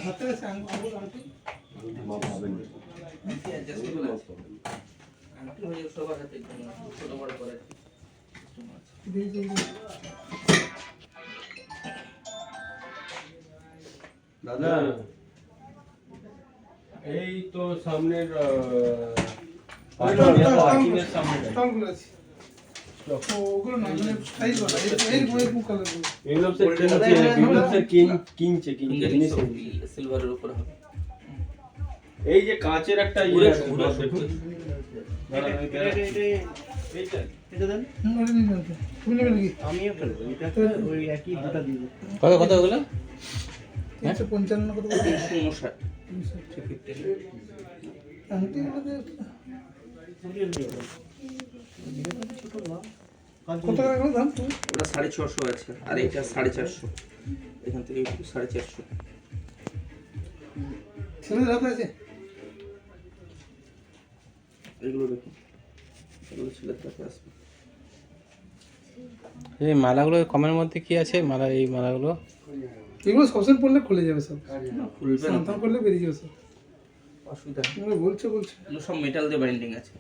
হাতে আছে আঙ্গুল আংটি আংটি হয়ে সবার হাতে ছোট বড় করে দাদা এই তো সামনের পার্কিংয়ের সামনে স্টলগুলো আছে ওগুলো না মানে সাইজ বলা এই কালার বিপ্লব স্যার কিনছে সিলভারের উপর হবে এই যে কাঁচের একটা ইয়ে আছে কত ওগুলো 355 কত 359 আংটি কত টাকা করে দাম ওটা 650 আছে আর এটা 450 এখান থেকে একটু 450 ছেলের হাতে আছে এগুলো দেখুন এগুলো ছেলের কাছে আসবে এই মালাগুলো কমের মধ্যে কি আছে মালা এই মালাগুলো এগুলো সবসময় পড়লে খুলে যাবে সব খুলবে না সান্তান করলে বেরিয়ে যাবে সব অসুবিধা তোমরা বলছো এগুলো সব মেটাল দিয়ে বাইন্ডিং আছে